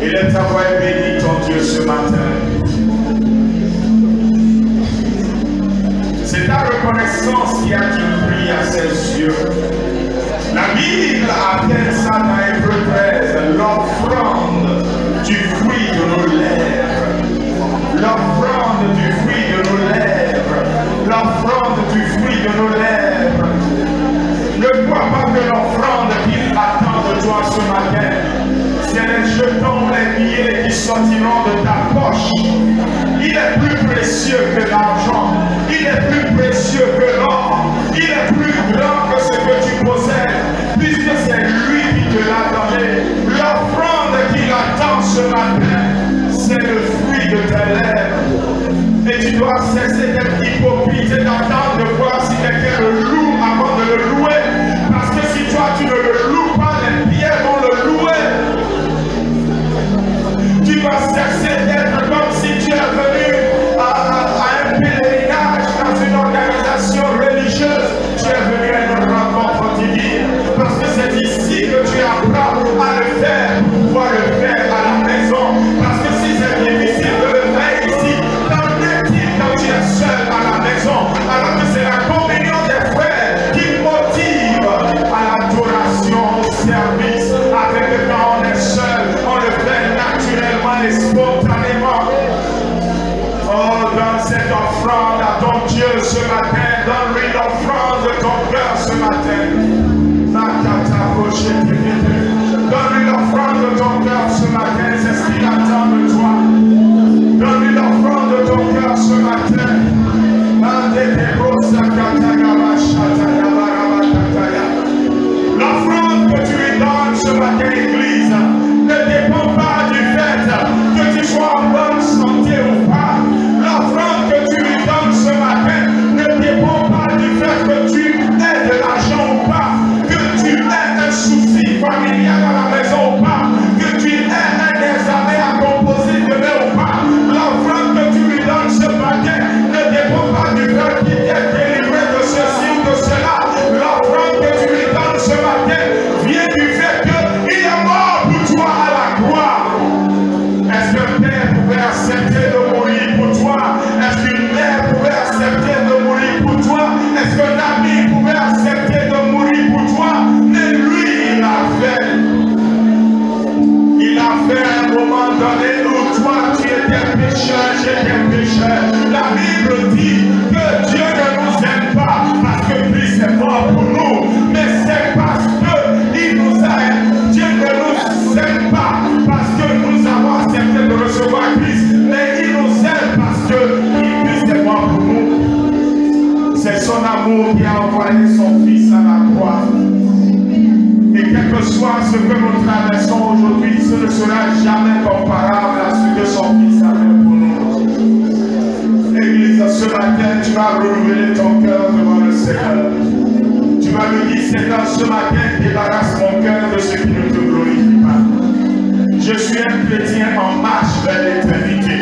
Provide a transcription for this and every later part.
Élève ta voix et bénis ton Dieu ce matin. C'est ta reconnaissance qui attire pris à ses yeux. La Bible appelle ça dans Hébreux 13 l'offrande du fruit de nos lèvres. L'offrande du fruit de nos lèvres. L'offrande du fruit de nos lèvres. Ne crois pas que l'offrande qu'il attend de toi ce matin, c'est les jetons, les billets qui sortiront de ta poche. Il est plus précieux que l'argent. Il est plus précieux que l'or. Il est plus grand que ce que tu possèdes, puisque c'est lui qui te l'a donné. L'offrande qu'il attend ce matin, c'est le fruit de tes lèvres. Et tu dois cesser d'être hypocrite et d'attendre de voir si quelqu'un le loue avant de le louer. Parce que si toi tu ne le loues pas, les pierres vont le louer. Tu vas cesser d'être comme si tu es venu à un pèlerinage dans une organisation religieuse. Tu es venu à une rencontre divine. Parce que c'est ici que tu apprends à le faire pour pouvoir le faire à la maison. Parce que si c'est difficile de le faire ici, qu'en est-il quand tu es seul à la maison? Alors que c'est la communion des frères qui motive à l'adoration, au service. Avec le temps on est seul, on le fait naturellement et spontanément. Oh, donne cette offrande à ton Dieu ce matin. Donne-lui l'offrande de ton cœur ce matin. Donne-lui l'offrande de ton cœur ce matin. C'est ce qu'il attend de toi. Donne-lui l'offrande de ton cœur ce matin. L'offrande que tu lui donnes ce matin, Église, ne dépend pas du fait que tu sois en bonne santé ou pas. L'offrande que tu lui donnes ce matin ne dépend pas du fait que tu aies de l'argent ou pas, que tu aies un souci familial à la maison ou pas, que tu aies un examen à composer demain ou pas. L'offrande que tu lui donnes ce matin ne dépend pas du fait qu'il t'est délivré de ceci ou de cela. L'offrande que tu lui donnes ce matin vient du fait qu'il est mort pour toi à la croix. Est-ce qu'un père pouvait accepter de mourir pour toi? Est-ce qu'une mère pouvait accepter de mourir pour toi? Est-ce qu'un ami pouvait accepter de mourir pour toi? Mais lui, il a fait. Il a fait à un moment donné où toi, tu étais pécheur, j'étais pécheur. La Bible dit que Dieu ne nous aime pas parce que Christ est mort pour nous. Mais c'est parce qu'il nous aime. Dieu ne nous aime pas parce que nous avons accepté de recevoir Christ. Mais il nous aime parce que Christ est mort pour nous. C'est son amour qui a envoyé son Fils à la croix. Et quel que soit ce que nous traversons aujourd'hui, ce ne sera jamais comparable à ce que son Fils a fait pour nous. Église, ce matin, tu vas renouveler ton cœur devant le Seigneur. Tu vas lui dire, Seigneur, ce matin, débarrasse mon cœur de ce qui ne te glorifie pas. Je suis un chrétien en marche vers l'éternité.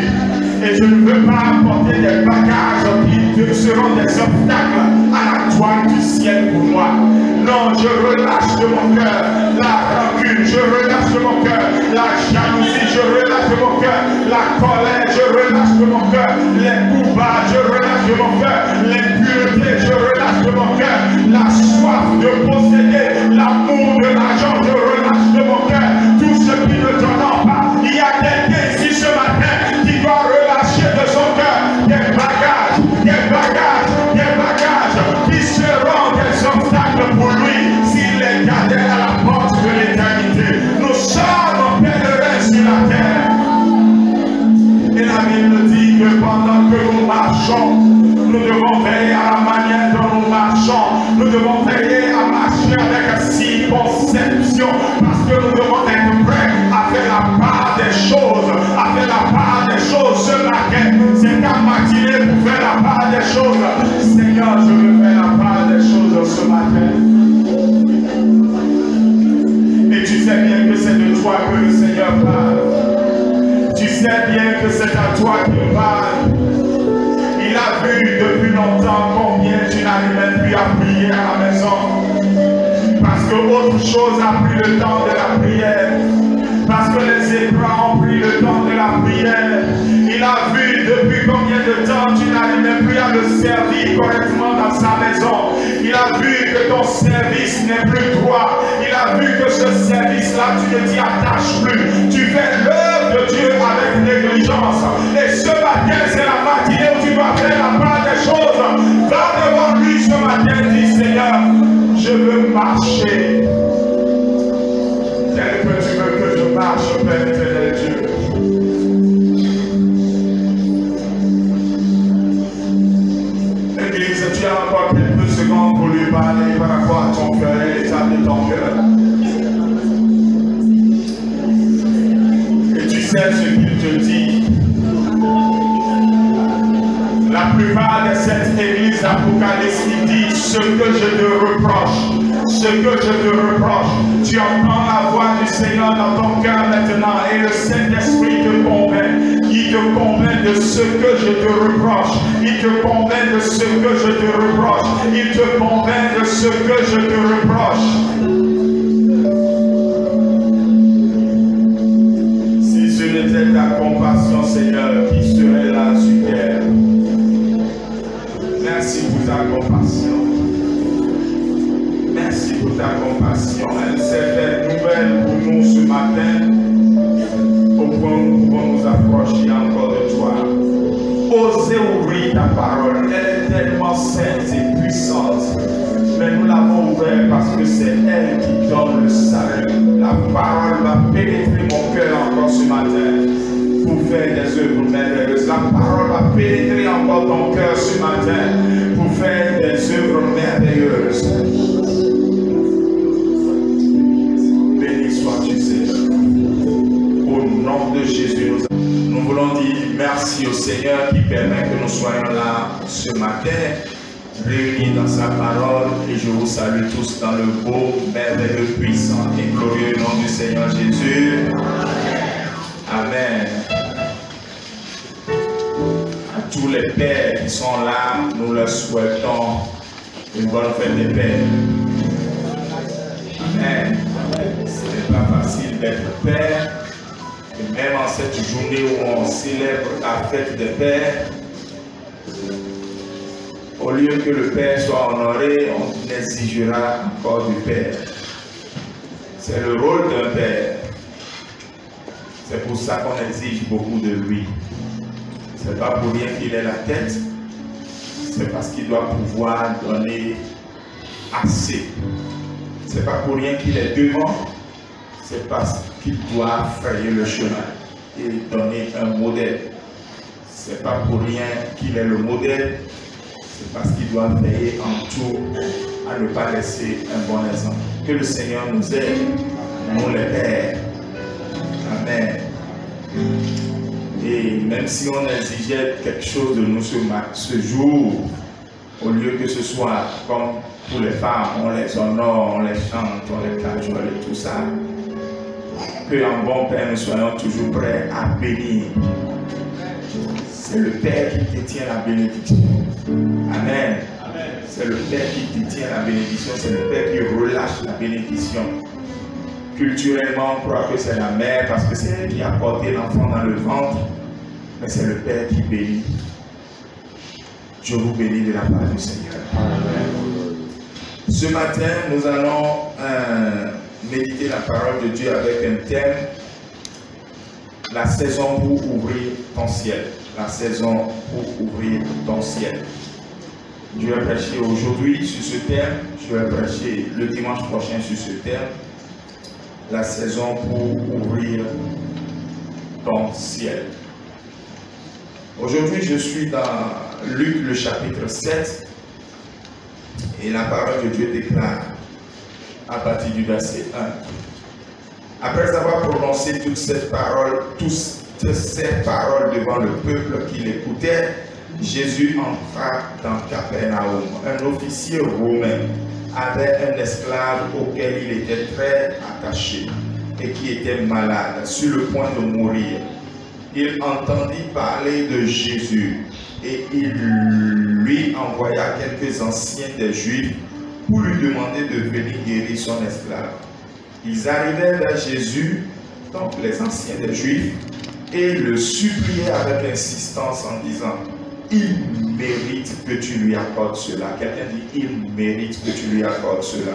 Et je ne veux pas apporter des bagages qui seront des obstacles à la toile du ciel pour moi. Non, je relâche de mon cœur la rancune, je relâche de mon cœur la jalousie, je relâche de mon cœur la colère, je relâche de mon cœur les coups bas, je relâche de mon cœur l'impureté, je relâche de mon cœur la soif de posséder, l'amour de l'argent, je relâche de mon cœur tout ce qui ne t'honore pas. Il y a quelqu'un ici ce matin qui doit relâcher de son cœur des bagages qui seront des obstacles pour lui s'il les gardait à la porte de l'éternité. Nous sommes pèlerins sur la terre. Et la Bible dit que pendant que nous marchons, nous devons veiller à la manière dont nous marchons. Nous devons veiller à marcher avec circonspection parce que nous devons être prêts à faire la part des choses. À faire la part des choses ce matin. C'est qu'à matinée pour faire la part des choses. Seigneur, je veux faire la part des choses ce matin. Et tu sais bien que c'est de toi que le Seigneur parle. Tu sais bien que c'est à toi qu'il parle. Il a vu depuis longtemps combien tu n'arrives même plus à prier à la maison. Parce que autre chose a pris le temps de la prière. Parce que les épreuves ont pris le temps de la prière. Il a vu depuis combien de temps tu n'arrivais plus à le servir correctement dans sa maison. Il a vu que ton service n'est plus droit. Il a vu que ce service-là, tu ne t'y attaches plus. Tu fais l'œuvre de Dieu avec négligence. Et ce matin, c'est la matinée où tu dois faire la part des choses. Va devant lui ce matin, dis Seigneur, je veux marcher. Tel que tu veux que je marche, Père éternel Dieu. Église, tu as encore quelques secondes pour lui parler par rapport à ton cœur et l'état de ton cœur. Et tu sais ce qu'il te dit. La plupart de cette église d'Apocalypse, il dit ce que je te reproche. Ce que je te reproche. Tu entends la voix du Seigneur dans ton cœur maintenant et le Saint-Esprit te convainc. Il te convainc de ce que je te reproche. Il te convainc de ce que je te reproche. Il te convainc de ce que je te reproche. Si ce n'était ta compassion, Seigneur, qui serait là sur terre? Merci pour ta compassion. Merci pour ta compassion. Elle s'est faite nouvelle pour nous ce matin, au point où nous pouvons nous approcher encore de toi. Osez ouvrir ta parole. Elle est tellement sainte et puissante. Mais nous l'avons ouverte parce que c'est elle qui donne le salut. La parole va pénétrer mon cœur encore ce matin pour faire des œuvres merveilleuses. La parole va pénétrer encore ton cœur ce matin pour faire des œuvres merveilleuses. Au nom de Jésus, nous voulons dire merci au Seigneur qui permet que nous soyons là ce matin, réunis dans sa parole, et je vous salue tous dans le beau, merveilleux, puissant et glorieux nom du Seigneur Jésus. Amen. À tous les pères qui sont là, nous leur souhaitons une bonne fête des pères. Amen. Ce n'est pas facile d'être père. Et même en cette journée où on célèbre la fête des pères, au lieu que le père soit honoré, on exigera encore du père. C'est le rôle d'un père. C'est pour ça qu'on exige beaucoup de lui. C'est pas pour rien qu'il est la tête. C'est parce qu'il doit pouvoir donner assez. C'est pas pour rien qu'il est devant. C'est parce qu'il doit frayer le chemin et donner un modèle. C'est pas pour rien qu'il est le modèle. C'est parce qu'il doit veiller en tout à ne pas laisser un bon exemple. Que le Seigneur nous aide, nous les pères. Amen. Et même si on exigeait quelque chose de nous ce jour, au lieu que ce soit comme pour les femmes, on les honore, on les chante, on les cajole et tout ça, que en bon Père, nous soyons toujours prêts à bénir. C'est le Père qui détient la bénédiction. Amen. C'est le Père qui détient la bénédiction, c'est le Père qui relâche la bénédiction. Culturellement, on croit que c'est la mère parce que c'est elle qui a porté l'enfant dans le ventre, mais c'est le Père qui bénit. Je vous bénis de la part du Seigneur. Amen. Ce matin, nous allons méditer la parole de Dieu avec un thème, la saison pour ouvrir ton ciel. La saison pour ouvrir ton ciel. Je vais prêcher aujourd'hui sur ce thème, je vais prêcher le dimanche prochain sur ce thème, la saison pour ouvrir ton ciel. Aujourd'hui, je suis dans Luc le chapitre 7 et la parole de Dieu déclare à partir du verset 1. Après avoir prononcé toutes ces paroles devant le peuple qui l'écoutait, Jésus entra dans Capernaum. Un officier romain avait un esclave auquel il était très attaché et qui était malade, sur le point de mourir. Il entendit parler de Jésus et il lui envoya quelques anciens des Juifs pour lui demander de venir guérir son esclave. Ils arrivèrent vers Jésus donc les anciens des Juifs, et le suppliaient avec insistance en disant, il mérite que tu lui accordes cela. Quelqu'un dit, il mérite que tu lui accordes cela.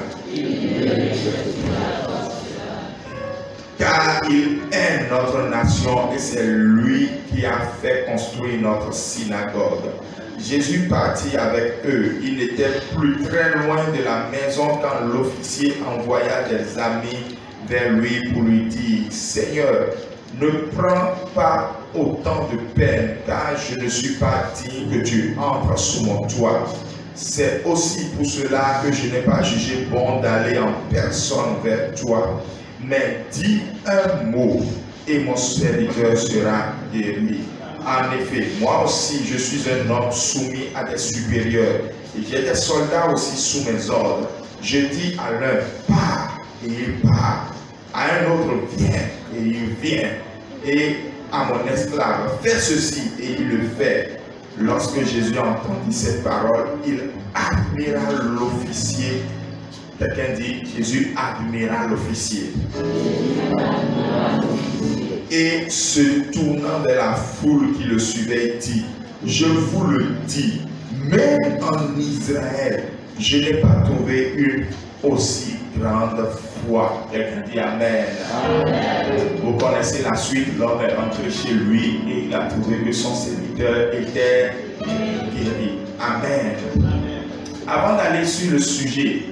Car il est notre nation et c'est lui qui a fait construire notre synagogue. Jésus partit avec eux. Il n'était plus très loin de la maison quand l'officier envoya des amis vers lui pour lui dire, Seigneur, ne prends pas autant de peine, car je ne suis pas digne que tu entres sous mon toit. C'est aussi pour cela que je n'ai pas jugé bon d'aller en personne vers toi. Mais dis un mot et mon serviteur sera guéri. En effet, moi aussi, je suis un homme soumis à des supérieurs et j'ai des soldats aussi sous mes ordres. Je dis à l'un, pars, et il part. À un autre, viens, et il vient. Et à mon esclave, fais ceci, et il le fait. Lorsque Jésus entendit cette parole, il admira l'officier. Quelqu'un dit, Jésus admira l'officier. Et se tournant vers la foule qui le suivait, dit, je vous le dis, même en Israël, je n'ai pas trouvé une aussi grande foi. Quelqu'un dit Amen. Amen. Vous connaissez la suite, l'homme est rentré chez lui et il a trouvé que son serviteur était guéri. Amen. Avant d'aller sur le sujet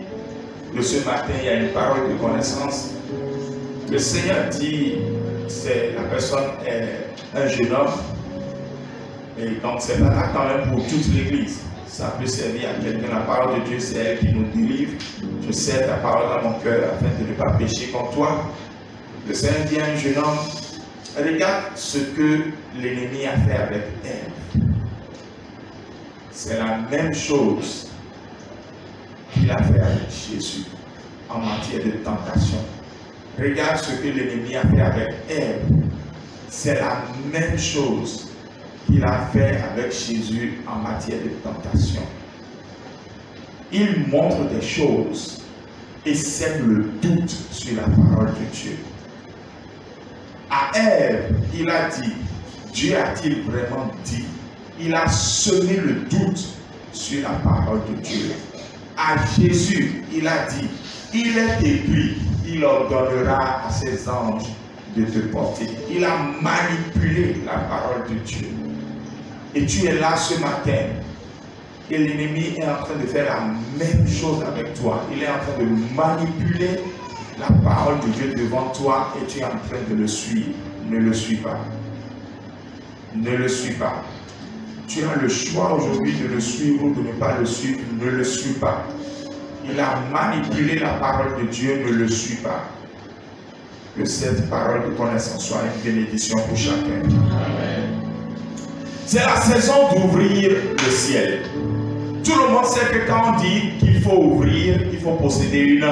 de ce matin, il y a une parole de connaissance. Le Seigneur dit, la personne est un jeune homme, et donc c'est pas là quand même pour toute l'église. Ça peut servir à quelqu'un. La parole de Dieu, c'est elle qui nous délivre. Je sais ta parole dans mon cœur afin de ne pas pécher contre toi. Le Seigneur dit à un jeune homme, regarde ce que l'ennemi a fait avec Ève. C'est la même chose qu'il a fait avec Jésus en matière de tentation. Regarde ce que l'ennemi a fait avec Ève. C'est la même chose qu'il a fait avec Jésus en matière de tentation. Il montre des choses et sème le doute sur la parole de Dieu. À Ève, il a dit, Dieu a-t-il vraiment dit? Il a semé le doute sur la parole de Dieu. À Jésus, il a dit, il est écrit, il ordonnera à ses anges de te porter. Il a manipulé la parole de Dieu. Et tu es là ce matin. Et l'ennemi est en train de faire la même chose avec toi. Il est en train de manipuler la parole de Dieu devant toi et tu es en train de le suivre. Ne le suis pas. Ne le suis pas. Tu as le choix aujourd'hui de le suivre ou de ne pas le suivre. Ne le suis pas. Il a manipulé la parole de Dieu. Ne le suis pas. Que cette parole de connaissance soit une bénédiction pour chacun. Amen. C'est la saison d'ouvrir le ciel. Tout le monde sait que quand on dit qu'il faut ouvrir, il faut posséder une...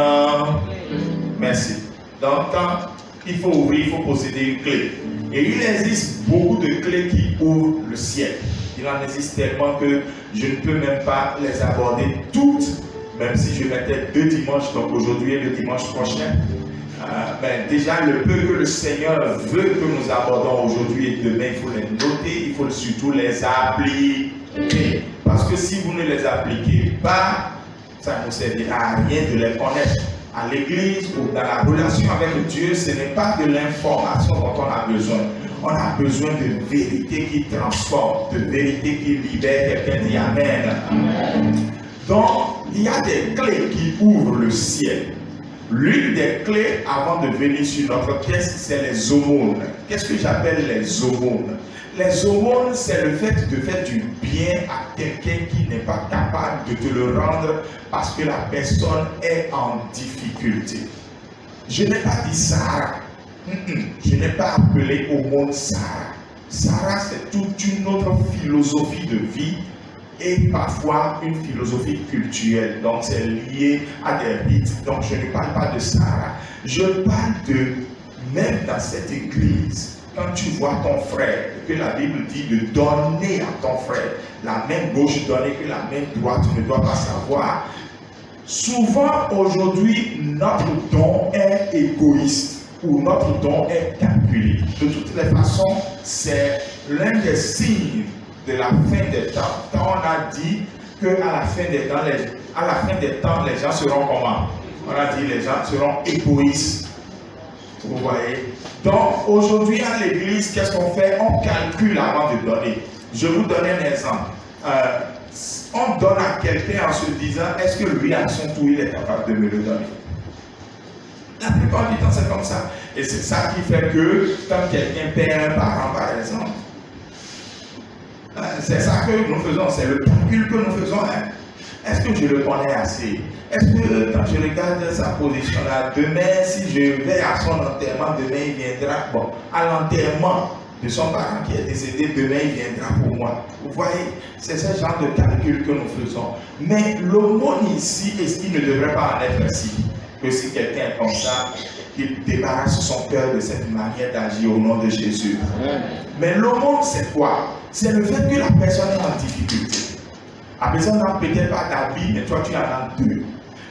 Merci. Donc quand il faut ouvrir, il faut posséder une clé. Et il existe beaucoup de clés qui ouvrent le ciel. Il en existe tellement que je ne peux même pas les aborder toutes, même si je mettais 2 dimanches, donc aujourd'hui et le dimanche prochain. Mais déjà, le peu que le Seigneur veut que nous abordons aujourd'hui et demain, il faut les noter, il faut surtout les appliquer. Parce que si vous ne les appliquez pas, ça ne nous servira à rien de les connaître. À l'église ou dans la relation avec Dieu, ce n'est pas de l'information dont on a besoin. On a besoin de vérité qui transforme, de vérité qui libère. Quelqu'un dit Amen. Amen. Donc, il y a des clés qui ouvrent le ciel. L'une des clés, avant de venir sur notre texte, c'est les aumônes. Qu'est-ce que j'appelle les aumônes? Les aumônes, c'est le fait de faire du bien à quelqu'un qui n'est pas capable de te le rendre parce que la personne est en difficulté. Je n'ai pas dit Sarah. Je n'ai pas appelé aumône Sarah. Sarah, c'est toute une autre philosophie de vie et parfois une philosophie culturelle. Donc, c'est lié à des rites. Donc, je ne parle pas de Sarah. Je parle de, même dans cette église, quand tu vois ton frère, que la Bible dit de donner à ton frère, la main gauche donnée que la main droite, tu ne dois pas savoir. Souvent, aujourd'hui, notre don est égoïste. où notre don est calculé. De toutes les façons, c'est l'un des signes de la fin des temps. Quand on a dit qu'à la fin des temps, les gens seront comment? On a dit les gens seront égoïstes. Vous voyez? Donc aujourd'hui à l'église, qu'est-ce qu'on fait? On calcule avant de donner. Je vous donne un exemple. On donne à quelqu'un en se disant, est-ce que lui à son tour il est capable de me le donner? La plupart du temps c'est comme ça. Et c'est ça qui fait que quand quelqu'un perd un parent par exemple, c'est ça que nous faisons, c'est le calcul que nous faisons. Hein. Est-ce que je le connais assez? Est-ce que quand je regarde sa position là, demain, si je vais à son enterrement, demain il viendra, bon, à l'enterrement de son parent qui est décédé, demain il viendra pour moi. Vous voyez, c'est ce genre de calcul que nous faisons. Mais l'aumône ici, est-ce qu'il ne devrait pas en être ainsi? Que si quelqu'un est comme ça, qu'il débarrasse son cœur de cette manière d'agir au nom de Jésus. Mais l'aumône, c'est quoi? C'est le fait que la personne est en difficulté. La personne n'a peut-être pas d'habits, mais toi tu en as deux.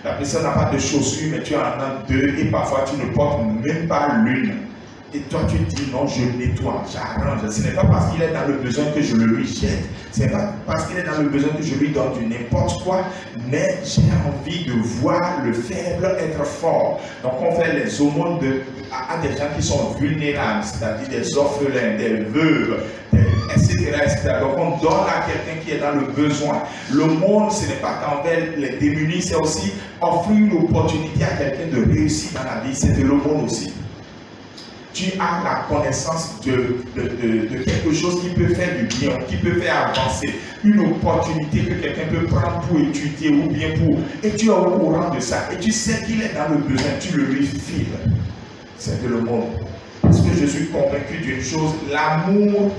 La personne n'a pas de chaussures, mais tu en as deux. Et parfois tu ne portes même pas l'une. Et toi tu dis non, je nettoie, j'arrange. Ce n'est pas parce qu'il est dans le besoin que je le lui jette. Ce n'est pas parce qu'il est dans le besoin que je lui donne du n'importe quoi. Mais j'ai envie de voir le faible être fort. Donc on fait les aumônes à des gens qui sont vulnérables, c'est-à-dire des orphelins, des veuves, etc., etc. Donc on donne à quelqu'un qui est dans le besoin. Le monde, ce n'est pas qu'envers les démunis, c'est aussi offrir une opportunité à quelqu'un de réussir dans la vie. C'est de l'aumône aussi. Tu as la connaissance de quelque chose qui peut faire du bien, qui peut faire avancer, une opportunité que quelqu'un peut prendre pour étudier ou bien pour... Et tu es au courant de ça. Et tu sais qu'il est dans le besoin, tu le lui files. C'est de l'aumône. Parce que je suis convaincu d'une chose, l'amour,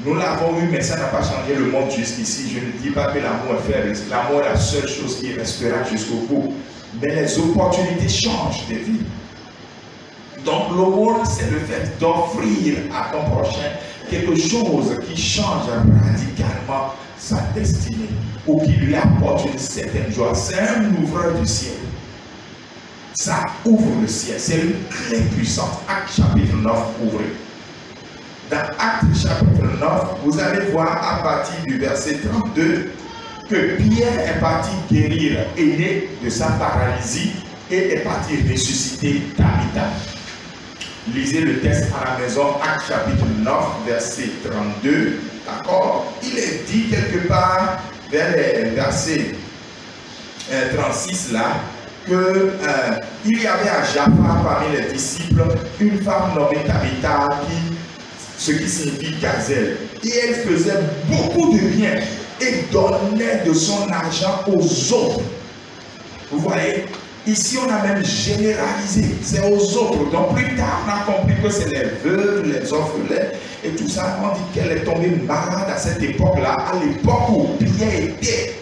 nous l'avons eu, mais ça n'a pas changé le monde jusqu'ici. Je ne dis pas que l'amour est faible. L'amour est la seule chose qui restera jusqu'au bout. Mais les opportunités changent des vies. Donc l'aumône, c'est le fait d'offrir à ton prochain quelque chose qui change radicalement sa destinée ou qui lui apporte une certaine joie. C'est un ouvreur du ciel. Ça ouvre le ciel. C'est une clé puissante. Acte chapitre 9, ouvrez. Dans Acte chapitre 9, vous allez voir à partir du verset 32 que Pierre est parti guérir Énée de sa paralysie et est parti ressusciter Tabitha. Lisez le texte à la maison, Acte chapitre 9, verset 32. D'accord? Il est dit quelque part vers les versets 36 là, qu'il y avait à Jaffa parmi les disciples une femme nommée Tabitha, ce qui signifie gazelle. Et elle faisait beaucoup de bien et donnait de son argent aux autres. Vous voyez? Ici, on a même généralisé, c'est aux autres. Donc plus tard, on a compris que c'est les veuves, les orphelins et tout ça. On dit qu'elle est tombée malade à cette époque-là, à l'époque où Pierre était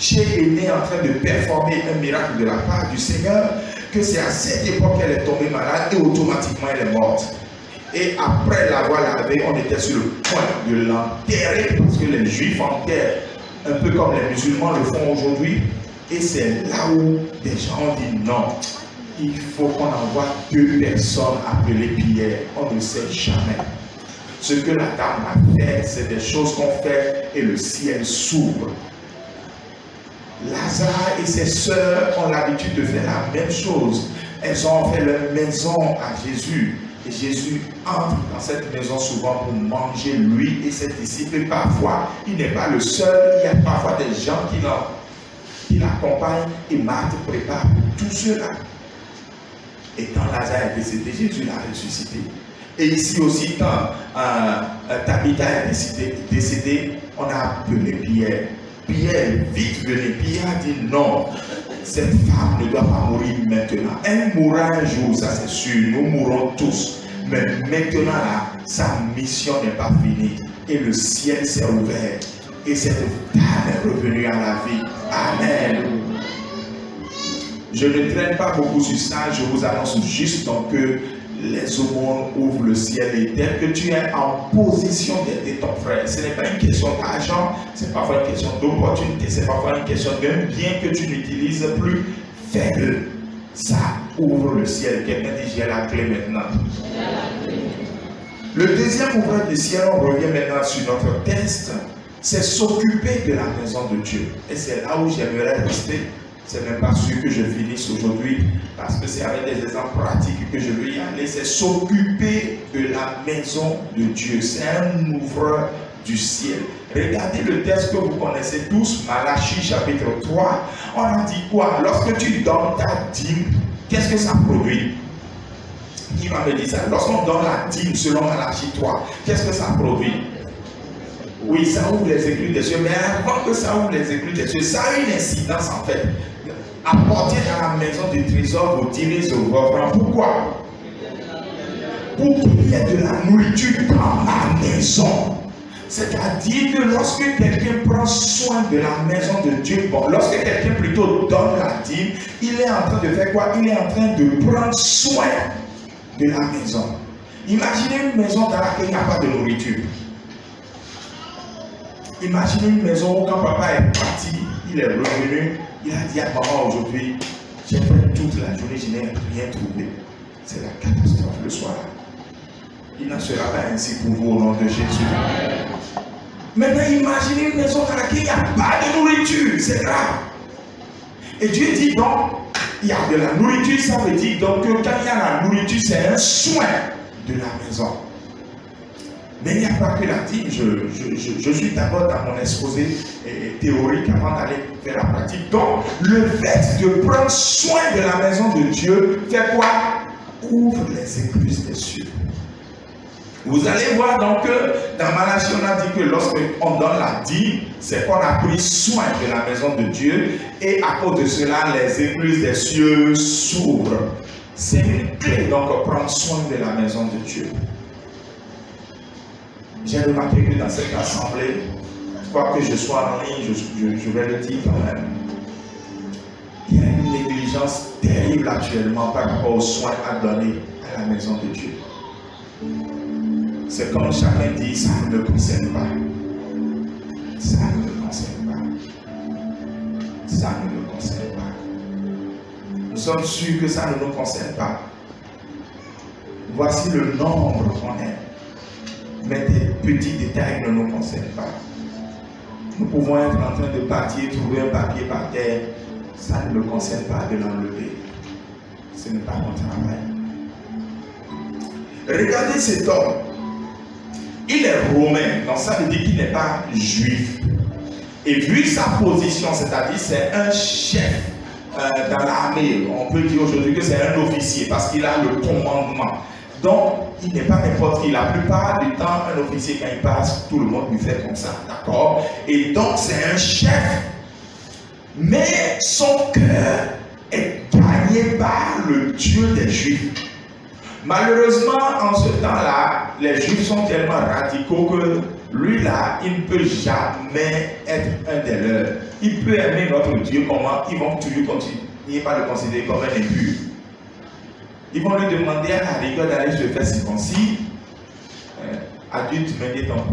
chez Énée en train de performer un miracle de la part du Seigneur, que c'est à cette époque qu'elle est tombée malade et automatiquement elle est morte. Et après l'avoir lavée, on était sur le point de l'enterrer parce que les Juifs enterrent un peu comme les musulmans le font aujourd'hui. Et c'est là où des gens ont dit non, il faut qu'on envoie deux personnes appelées Pierre. On ne sait jamais. Ce que la dame a fait, c'est des choses qu'on fait et le ciel s'ouvre. Lazare et ses sœurs ont l'habitude de faire la même chose. Elles ont fait leur maison à Jésus. Et Jésus entre dans cette maison souvent pour manger lui et ses disciples. Et parfois, il n'est pas le seul. Il y a parfois des gens qui l'accompagnent et Marthe prépare pour tous ceux-là. Et quand Lazare est décédé, Jésus l'a ressuscité. Et ici aussi, quand Tabitha est décédée, on a appelé Pierre. Pierre, vite venu, Pierre a dit non, cette femme ne doit pas mourir maintenant. Elle mourra un jour, ça c'est sûr, nous mourrons tous. Mais maintenant, là, sa mission n'est pas finie. Et le ciel s'est ouvert. Et cette dame est revenue à la vie. Amen. Je ne traîne pas beaucoup sur ça, je vous annonce juste donc que les aumônes ouvrent le ciel et tel que tu es en position d'aider ton frère. Ce n'est pas une question d'argent, c'est parfois une question d'opportunité, c'est parfois une question d'un bien que tu n'utilises plus. Fais-le. Ça ouvre le ciel. Quelqu'un dit, j'ai la clé maintenant. Le deuxième ouvrage du ciel, on revient maintenant sur notre texte, c'est s'occuper de la maison de Dieu. Et c'est là où j'aimerais rester. C'est même pas sûr que je finisse aujourd'hui, parce que c'est avec des exemples pratiques que je veux y aller. C'est s'occuper de la maison de Dieu. C'est un ouvrage du ciel. Regardez le texte que vous connaissez tous, Malachie chapitre 3. On a dit quoi? Lorsque tu donnes ta dîme, qu'est-ce que ça produit? Qui va me dire ça? Lorsqu'on donne la dîme selon Malachie 3, qu'est-ce que ça produit? Oui, ça ouvre les écluses des cieux, mais avant que ça ouvre les écluses des cieux, ça a une incidence en fait. Apporter dans la maison du trésor vos dîmes et vos offrandes. Pourquoi? Pour qu'il y ait de la nourriture dans la maison. C'est-à-dire que lorsque quelqu'un prend soin de la maison de Dieu, bon, lorsque quelqu'un plutôt donne la dîme, il est en train de faire quoi? Il est en train de prendre soin de la maison. Imaginez une maison dans laquelle il n'y a pas de nourriture. Imaginez une maison où quand papa est parti, il est revenu, il a dit à maman aujourd'hui, j'ai fait toute la journée, je n'ai rien trouvé. C'est la catastrophe le soir. Il n'en sera pas ainsi pour vous au nom de Jésus. Maintenant, imaginez une maison dans laquelle il n'y a pas de nourriture, c'est grave. Et Dieu dit donc, il y a de la nourriture, ça veut dire donc que quand il y a la nourriture, c'est un soin de la maison. Mais il n'y a pas que la dîme. Je suis d'abord dans mon exposé théorique avant d'aller faire la pratique. Donc, le fait de prendre soin de la maison de Dieu fait quoi? Ouvre les écluses des cieux. Vous allez voir donc que dans Malachie, on a dit que lorsqu'on donne la dîme, c'est qu'on a pris soin de la maison de Dieu et à cause de cela, les écluses des cieux s'ouvrent. C'est une clé donc prendre soin de la maison de Dieu. J'ai remarqué que dans cette assemblée, quoi que je sois en ligne, je vais le dire quand même, il y a une négligence terrible actuellement par rapport aux soins à donner à la maison de Dieu. C'est comme chacun dit, ça ne me concerne pas. Ça ne me concerne pas. Ça ne me concerne pas. Nous sommes sûrs que ça ne nous concerne pas. Voici le nombre qu'on est. Mais des petits détails ne nous concernent pas. Nous pouvons être en train de partir, trouver un papier par terre. Ça ne me concerne pas de l'enlever. Ce n'est pas mon travail. Regardez cet homme. Il est romain, donc ça veut dire qu'il n'est pas juif. Et vu sa position, c'est-à-dire c'est un chef dans l'armée, on peut dire aujourd'hui que c'est un officier parce qu'il a le commandement. Donc, il n'est pas n'importe qui. La plupart du temps, un officier, quand il passe, tout le monde lui fait comme ça, d'accord? Et donc, c'est un chef. Mais son cœur est gagné par le Dieu des Juifs. Malheureusement, en ce temps-là, les Juifs sont tellement radicaux que lui là, il ne peut jamais être un des leurs. Il peut aimer notre Dieu, comment? Ils vont toujours continuer par le considérer comme un impur. Ils vont lui demander à la rigueur d'aller se faire circoncis. Adulte, maintenant,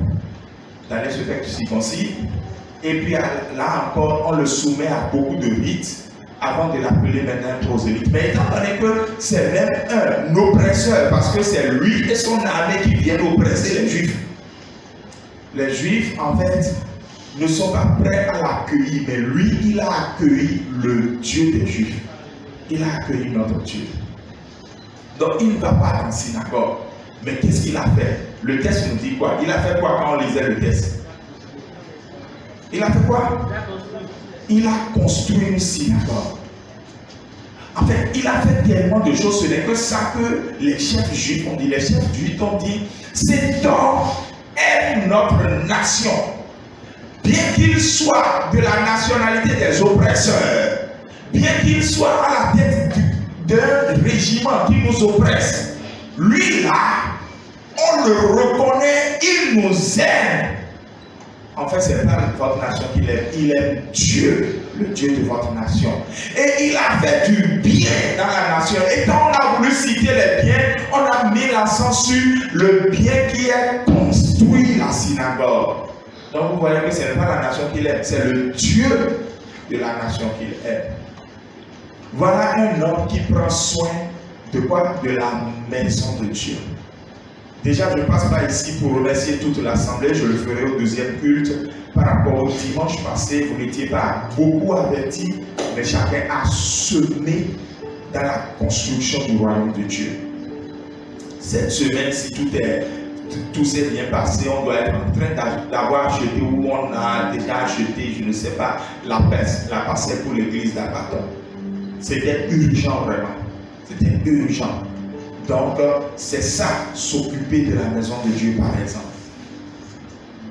d'aller se faire circoncis. Et puis là encore, on le soumet à beaucoup de rites avant de l'appeler maintenant un prosélyte. Mais étant donné que c'est même un oppresseur, parce que c'est lui et son armée qui viennent oppresser les Juifs. Les Juifs, en fait, ne sont pas prêts à l'accueillir, mais lui, il a accueilli le Dieu des Juifs. Il a accueilli notre Dieu. Donc, il ne va pas dans la synagogue. Mais qu'est-ce qu'il a fait? Le texte nous dit quoi? Il a fait quoi quand on lisait le texte? Il a fait quoi? Il a construit une synagogue. En fait, il a fait tellement de choses. Ce n'est que ça que les chefs juifs ont dit. Les chefs juifs ont dit, cet homme est notre nation. Bien qu'il soit de la nationalité des oppresseurs, bien qu'il soit à la tête d'un régiment qui nous oppresse, lui là, on le reconnaît, il nous aime. En fait, ce n'est pas votre nation qu'il aime, il aime Dieu, le Dieu de votre nation. Et il a fait du bien dans la nation. Et quand on a voulu citer les biens, on a mis l'accent sur le bien qui a construit la synagogue. Donc vous voyez que ce n'est pas la nation qu'il aime, c'est le Dieu de la nation qu'il aime. Voilà un homme qui prend soin de quoi? De la maison de Dieu. Déjà, je ne passe pas ici pour remercier toute l'assemblée, je le ferai au deuxième culte. Par rapport au dimanche passé, vous n'étiez pas beaucoup avertis, mais chacun a semé dans la construction du royaume de Dieu. Cette semaine, si tout s'est bien passé, on doit être en train d'avoir acheté ou on a déjà acheté, je ne sais pas, la parcelle pour l'église d'Abaton. C'était urgent vraiment. C'était urgent. Donc, c'est ça, s'occuper de la maison de Dieu, par exemple.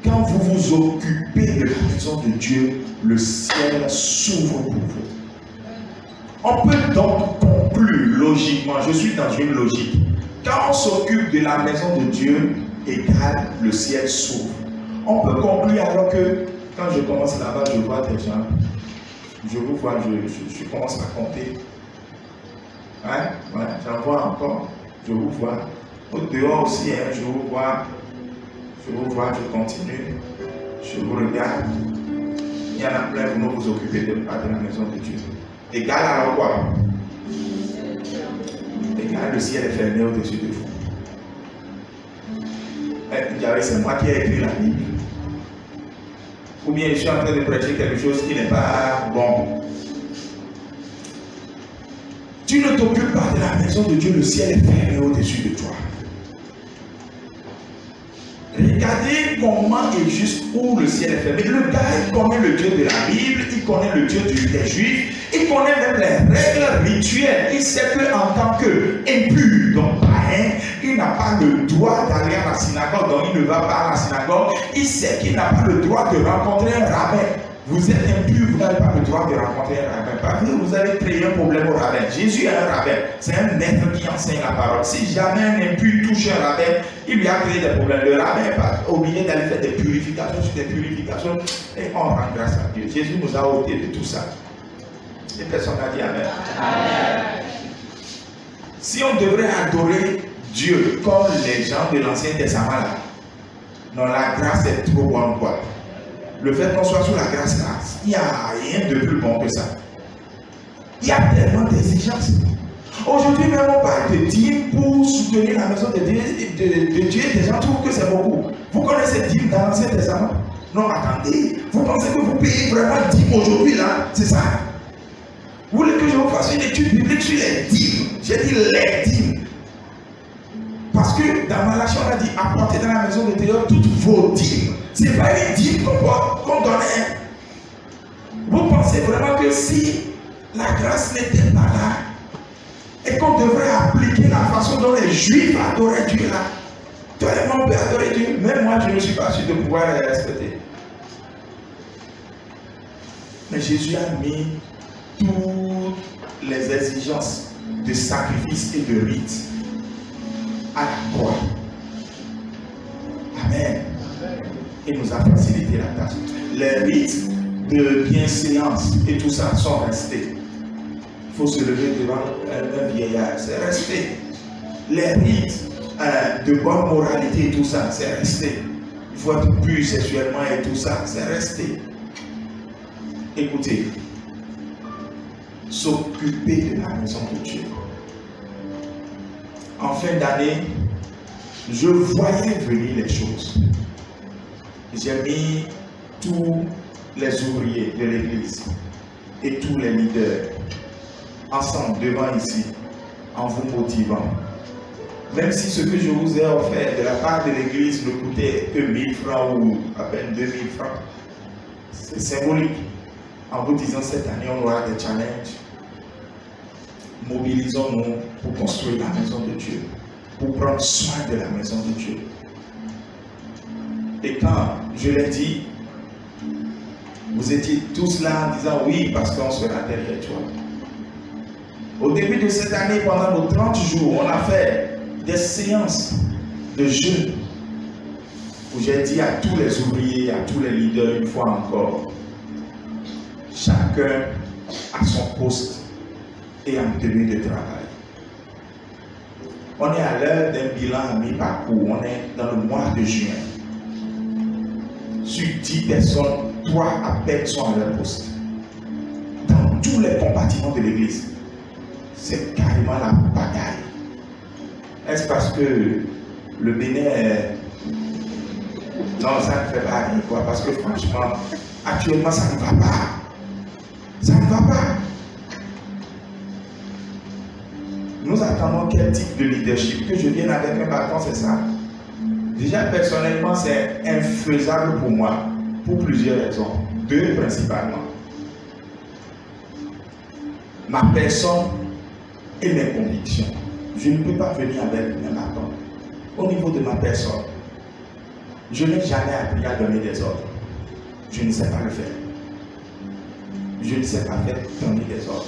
Quand vous vous occupez de la maison de Dieu, le ciel s'ouvre pour vous. On peut donc conclure logiquement, je suis dans une logique. Quand on s'occupe de la maison de Dieu, égale le ciel s'ouvre. On peut conclure alors que quand je commence là-bas, je vois des gens, je vous vois, je commence à compter. Hein? Ouais, j'en vois encore, je vous vois. Au dehors aussi, hein, je vous vois, je continue, je vous regarde. Il y en a plein, vous ne vous occupez de la maison de Dieu. Égal alors quoi? Égal, le ciel est fermé au-dessus de vous. C'est moi qui ai écrit la Bible. Ou bien je suis en train de prêcher quelque chose qui n'est pas bon. Tu ne t'occupes pas de la maison de Dieu, le ciel est fermé au-dessus de toi. Regardez comment et jusqu'où le ciel est fermé. Le gars, il connaît le Dieu de la Bible, il connaît le Dieu des Juifs, il connaît même les règles rituelles. Il sait qu'en tant qu'impur, donc païen, il n'a pas le droit d'aller à la synagogue, donc il ne va pas à la synagogue. Il sait qu'il n'a pas le droit de rencontrer un rabbin. Vous êtes impur, vous n'avez pas le droit de rencontrer un rabbin. Parce que vous allez créer un problème au rabbin. Jésus est un rabbin, c'est un maître qui enseigne la parole. Si jamais un impur touche un rabbin, il lui a créé des problèmes. Le rabbin n'est pas obligé d'aller faire des purifications sur des purifications. Et on rend grâce à Dieu. Jésus nous a ôté de tout ça. Et personne n'a dit Amen. Amen. Si on devrait adorer Dieu comme les gens de l'Ancien Testament, là, non, la grâce est trop bonne, quoi. Le fait qu'on soit sous la grâce là, il n'y a rien de plus bon que ça. Il y a tellement d'exigences. Aujourd'hui même on parle de dîmes pour soutenir la maison de Dieu. Des gens trouvent que c'est beaucoup. Vous connaissez dîmes dans l'Ancien Testament? Non, attendez. Vous pensez que vous payez vraiment dîmes aujourd'hui là? C'est ça? Vous voulez que je vous fasse une étude biblique sur les dîmes? J'ai dit les dîmes. Parce que dans Malachie on a dit apportez dans la maison de Dieu toutes vos dîmes. Ce n'est pas une dîme qu'on donnait. Vous pensez vraiment que si la grâce n'était pas là et qu'on devrait appliquer la façon dont les Juifs adoraient Dieu là, toi et moi on peut adorer Dieu, même moi je ne suis pas sûr de pouvoir les respecter. Mais Jésus a mis toutes les exigences de sacrifice et de rite à la croix. Amen. Et nous a facilité la tâche. Les rites de bienséance et tout ça sont restés. Il faut se lever devant un vieillard, c'est resté. Les rites de bonne moralité et tout ça, c'est resté. Il faut être pur sexuellement et tout ça, c'est resté. Écoutez, s'occuper de la maison de Dieu. En fin d'année, je voyais venir les choses. J'ai mis tous les ouvriers de l'église et tous les leaders ensemble devant ici, en vous motivant. Même si ce que je vous ai offert de la part de l'église ne coûtait que 1000 francs ou à peine 2000 francs, c'est symbolique. En vous disant cette année, on aura des challenges. Mobilisons-nous pour construire la maison de Dieu, pour prendre soin de la maison de Dieu. Et quand je l'ai dit, vous étiez tous là en disant oui, parce qu'on sera derrière toi. Au début de cette année, pendant nos 30 jours, on a fait des séances de jeûne où j'ai dit à tous les ouvriers, à tous les leaders, une fois encore, chacun à son poste et en tenue de travail. On est à l'heure d'un bilan à mi-parcours, on est dans le mois de juin. Sur 10 personnes, 3 à peine sont à leur poste. Dans tous les compartiments de l'église. c'est carrément la bagaille. Est-ce parce que le Bénin est... Non, ça ne fait pas rien, quoi, parce que franchement, actuellement, ça ne va pas. Ça ne va pas. Nous attendons quel type de leadership? Que je vienne avec un bâton, c'est ça? Déjà, personnellement, c'est infaisable pour moi, pour plusieurs raisons. Deux principalement. Ma personne et mes convictions. Je ne peux pas venir avec un bâton. Au niveau de ma personne, je n'ai jamais appris à donner des ordres. Je ne sais pas le faire. Je ne sais pas faire donner des ordres.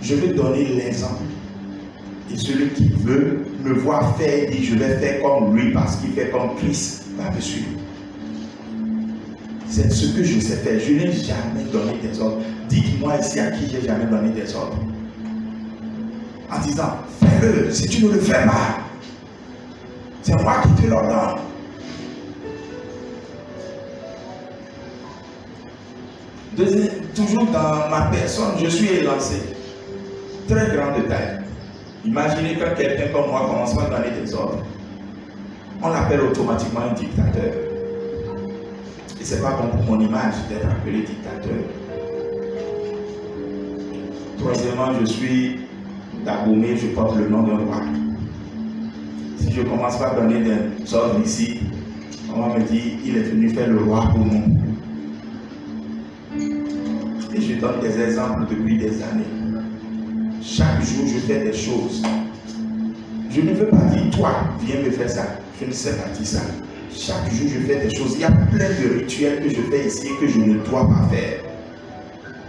Je vais donner l'exemple. Et celui qui veut me voir faire, dit je vais faire comme lui parce qu'il fait comme Christ, va me suivre. C'est ce que je sais faire. Je n'ai jamais donné des ordres. Dites-moi ici à qui j'ai jamais donné des ordres. En disant, fais-le. Si tu ne le fais pas, c'est moi qui te l'ordonne. Toujours dans ma personne, je suis élancé. Très grande taille. Imaginez quand quelqu'un comme moi commence à donner des ordres. On l'appelle automatiquement un dictateur. Et ce n'est pas bon pour mon image d'être appelé dictateur. Troisièmement, je suis d'Abomey, je porte le nom d'un roi. Si je commence à donner des ordres ici, on va me dire, il est venu faire le roi pour nous. Et je donne des exemples depuis des années. Chaque jour, je fais des choses. Je ne veux pas dire, toi, viens me faire ça. Je ne sais pas dire ça. Chaque jour, je fais des choses. Il y a plein de rituels que je fais ici et que je ne dois pas faire.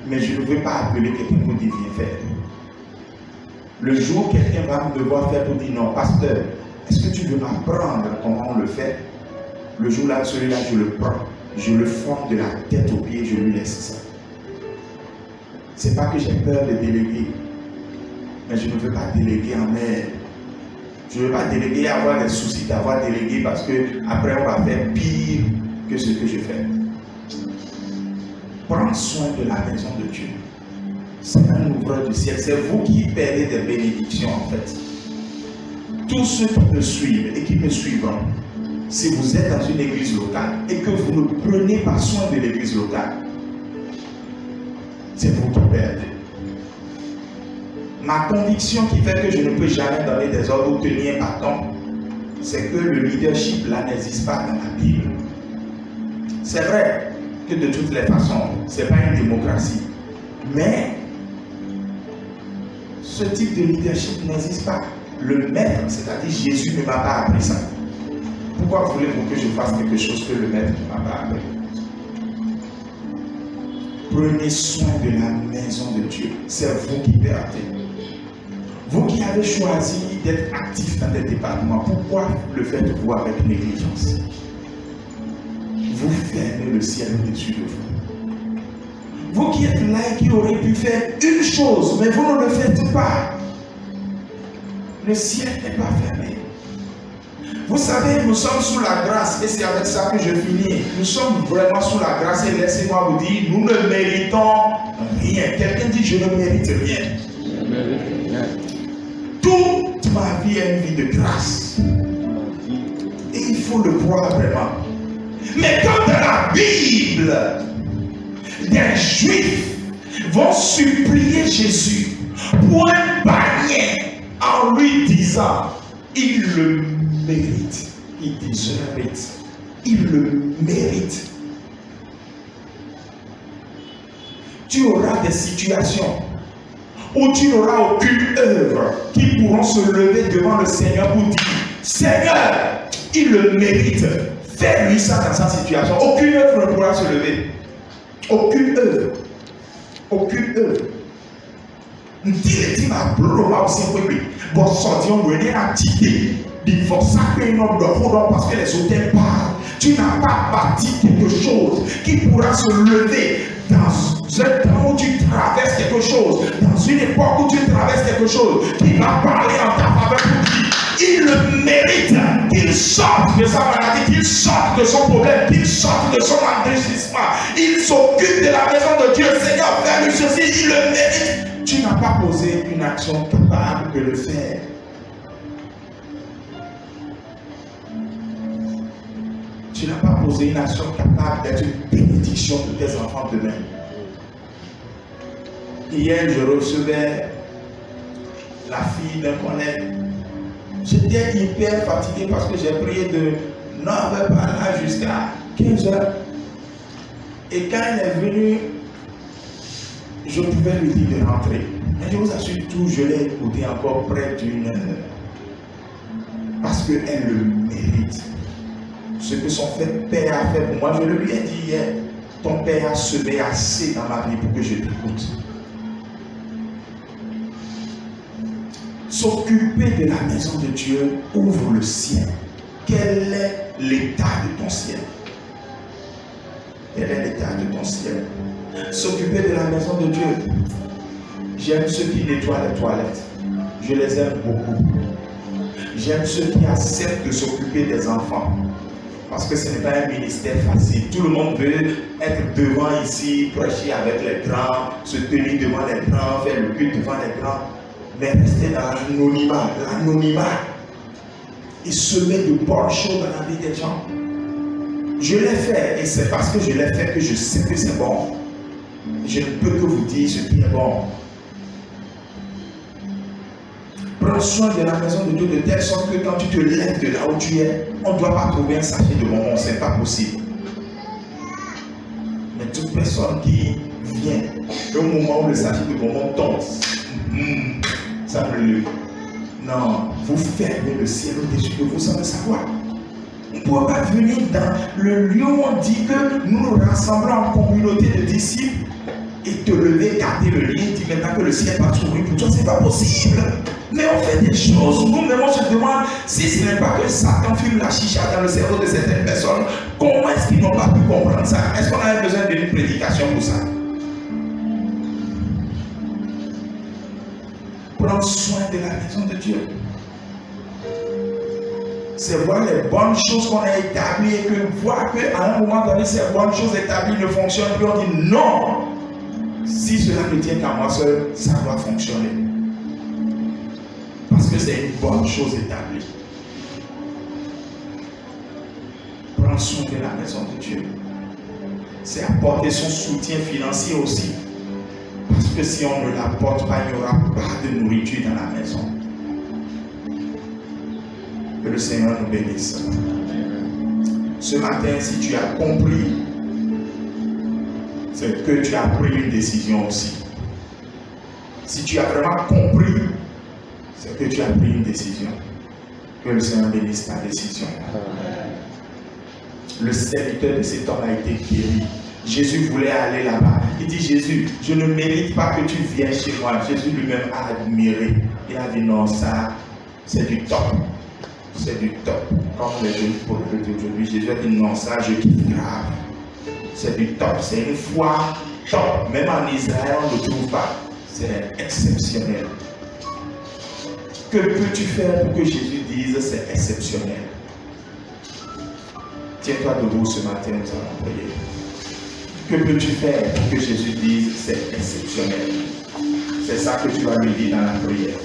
Mais je ne veux pas appeler quelqu'un pour dire, viens faire. Le jour où quelqu'un va me devoir faire pour dire, non, pasteur, est-ce que tu veux m'apprendre comment on le fait? Le jour-là, celui-là, je le prends. Je le forme de la tête aux pieds, je lui laisse ça. Ce n'est pas que j'ai peur de déléguer. Mais je ne veux pas déléguer en mer. Je ne veux pas déléguer et avoir des soucis d'avoir délégué parce qu'après on va faire pire que ce que je fais. Prendre soin de la maison de Dieu. C'est un ouvreur du ciel. C'est vous qui perdez des bénédictions en fait. Tous ceux qui me suivent et qui me suivront, si vous êtes dans une église locale et que vous ne prenez pas soin de l'église locale, c'est vous qui perdez. Ma conviction qui fait que je ne peux jamais donner des ordres ou tenir un bâton, c'est que le leadership là n'existe pas dans la Bible. C'est vrai que de toutes les façons, ce n'est pas une démocratie. Mais ce type de leadership n'existe pas. Le maître, c'est-à-dire Jésus, ne m'a pas appris ça. Pourquoi voulez-vous que je fasse quelque chose que le maître ne m'a pas appris? Prenez soin de la maison de Dieu. C'est vous qui perdez. Vous qui avez choisi d'être actif dans des départements, pourquoi le faites-vous avec négligence? Vous fermez le ciel au-dessus de vous. Vous qui êtes là et qui aurez pu faire une chose, mais vous ne le faites pas. Le ciel n'est pas fermé. Vous savez, nous sommes sous la grâce, et c'est avec ça que je finis. Nous sommes vraiment sous la grâce, et laissez-moi vous dire, nous ne méritons rien. Quelqu'un dit, je ne mérite rien. Toute ma vie est une vie de grâce. Et il faut le croire vraiment. Mais quand dans la Bible, des Juifs vont supplier Jésus pour un panier en lui disant, il le mérite, il deserve it, il le mérite. Tu auras des situations où tu n'auras aucune œuvre qui pourront se lever devant le Seigneur pour dire, Seigneur, il le mérite. Fais-lui ça dans sa situation. Aucune œuvre ne pourra se lever. Aucune œuvre. Aucune œuvre. Dis-le, ma broma aussi, oui. Bon, sortions, on est activé. Il faut sacrer un homme de Rodon parce que les hôtels parlent. Tu n'as pas bâti quelque chose qui pourra se lever dans un temps où tu traverses quelque chose, dans une époque où tu traverses quelque chose, qui va parler en ta faveur pour dire, il le mérite, qu'il sorte de sa maladie, qu'il sorte de son problème, qu'il sorte de son enrichissement. Il s'occupe de la maison de Dieu. Seigneur, fais-lui ceci, il le mérite. Tu n'as pas posé une action capable de le faire. Tu n'as pas posé une action capable d'être une bénédiction de tes enfants demain. Hier, je recevais la fille d'un collègue. J'étais hyper fatigué parce que j'ai prié de 9h par là jusqu'à 15h. Et quand elle est venue, je pouvais lui dire de rentrer. Mais je vous assure tout, je l'ai écouté encore près d'une heure. Parce qu'elle le mérite. Ce que son père a fait pour moi, je le lui ai dit hier. Ton père a semé assez dans ma vie pour que je t'écoute. S'occuper de la maison de Dieu ouvre le ciel. Quel est l'état de ton ciel? Quel est l'état de ton ciel? S'occuper de la maison de Dieu. J'aime ceux qui nettoient les toilettes. Je les aime beaucoup. J'aime ceux qui acceptent de s'occuper des enfants. Parce que ce n'est pas un ministère facile. Tout le monde veut être devant ici, prêcher avec les grands, se tenir devant les grands, faire le culte devant les grands. Mais rester dans l'anonymat. L'anonymat. Et semer de bonnes choses dans la vie des gens. Je l'ai fait et c'est parce que je l'ai fait que je sais que c'est bon. Je ne peux que vous dire ce qui est bon. Prends soin de la maison de Dieu de telle sorte que quand tu te lèves de là où tu es, on ne doit pas trouver un sachet de bonbons, ce n'est pas possible. Mais toute personne qui vient, au moment où le sachet de bonbons tombe, ça me... Non, vous fermez le ciel au-dessus de vous sans le savoir. On ne peut pas venir dans le lieu où on dit que nous nous rassemblons en communauté de disciples et te lever, garder le lien, dire maintenant que le ciel va s'ouvrir pour toi, c'est pas possible. Mais on fait des choses, nous-mêmes on se demande si ce n'est pas que Satan fume la chicha dans le cerveau de certaines personnes, comment est-ce qu'ils n'ont pas pu comprendre ça? Est-ce qu'on avait besoin d'une prédication pour ça? Prendre soin de la maison de Dieu. C'est voir les bonnes choses qu'on a établies et que voir qu'à un moment donné, ces bonnes choses établies ne fonctionnent plus. On dit non, si cela ne tient qu'à moi seul, ça doit fonctionner. Parce que c'est une bonne chose établie. Prendre soin de la maison de Dieu. C'est apporter son soutien financier aussi. Parce que si on ne l'apporte pas, il n'y aura pas de nourriture dans la maison. Que le Seigneur nous bénisse. Ce matin, si tu as compris, c'est que tu as pris une décision aussi. Si tu as vraiment compris, c'est que tu as pris une décision. Que le Seigneur bénisse ta décision. Le serviteur de cet homme a été guéri. Jésus voulait aller là-bas. Il dit, Jésus, je ne mérite pas que tu viennes chez moi. Jésus lui-même a admiré. Il a dit, non, ça, c'est du top. C'est du top. Comme les jeunes prophètes d'aujourd'hui, Jésus a dit, non, ça, je kiffe grave. C'est du top. C'est une foi top. Même en Israël, on ne le trouve pas. C'est exceptionnel. Que peux-tu faire pour que Jésus dise, c'est exceptionnel? Tiens-toi debout ce matin, nous allons prier. Que peux-tu faire pour que Jésus dise c'est exceptionnel? C'est ça que tu vas lui dire dans la prière.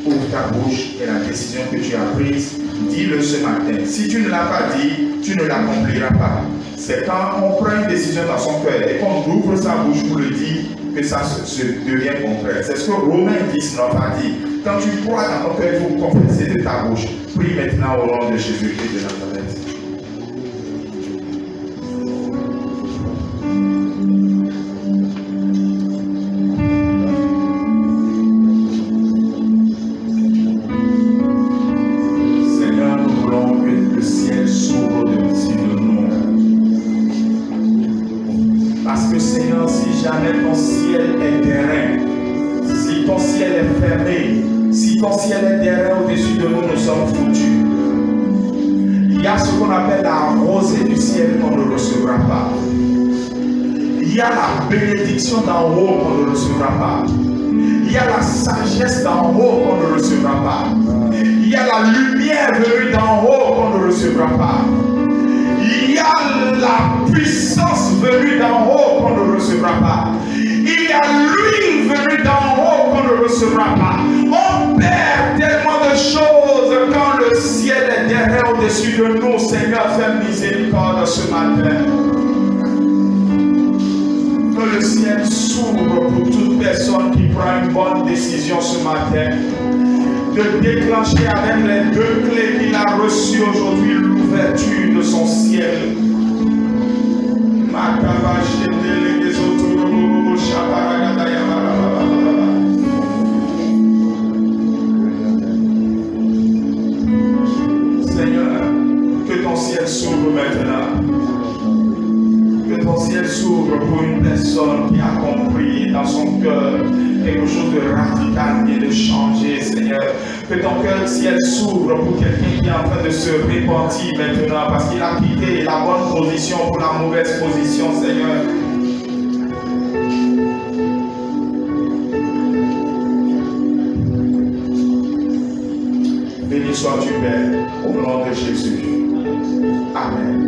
Ouvre ta bouche et la décision que tu as prise, dis-le ce matin. Si tu ne l'as pas dit, tu ne l'accompliras pas. C'est quand on prend une décision dans son cœur et qu'on ouvre sa bouche pour le dire que ça se devient concret. C'est ce que Romains 10 a dit. Quand tu crois dans ton cœur, il faut confesser de ta bouche. Prie maintenant au nom de Jésus-Christ de Nazareth. Bénédiction d'en haut qu'on ne recevra pas. Il y a la sagesse d'en haut qu'on ne recevra pas. Il y a la lumière venue d'en haut qu'on ne recevra pas. Il y a la puissance venue d'en haut qu'on ne recevra pas. Il y a l'huile venue d'en haut n'existera pas. On perd tellement de choses quand le ciel est derrière au-dessus de nous. Seigneur, fais miséricorde ce matin. Que le ciel s'ouvre pour toute personne qui prend une bonne décision ce matin. De déclencher avec les 2 clés qu'il a reçues aujourd'hui l'ouverture de son ciel. Seigneur, que ton ciel s'ouvre maintenant. Que ton ciel s'ouvre pour une personne qui a compris dans son cœur quelque chose de radical et de changer, Seigneur. Que ton cœur ciel s'ouvre pour quelqu'un qui est en train de se repentir maintenant parce qu'il a quitté la bonne position pour la mauvaise position, Seigneur. Béni sois-tu, Père, au nom de Jésus. Amen.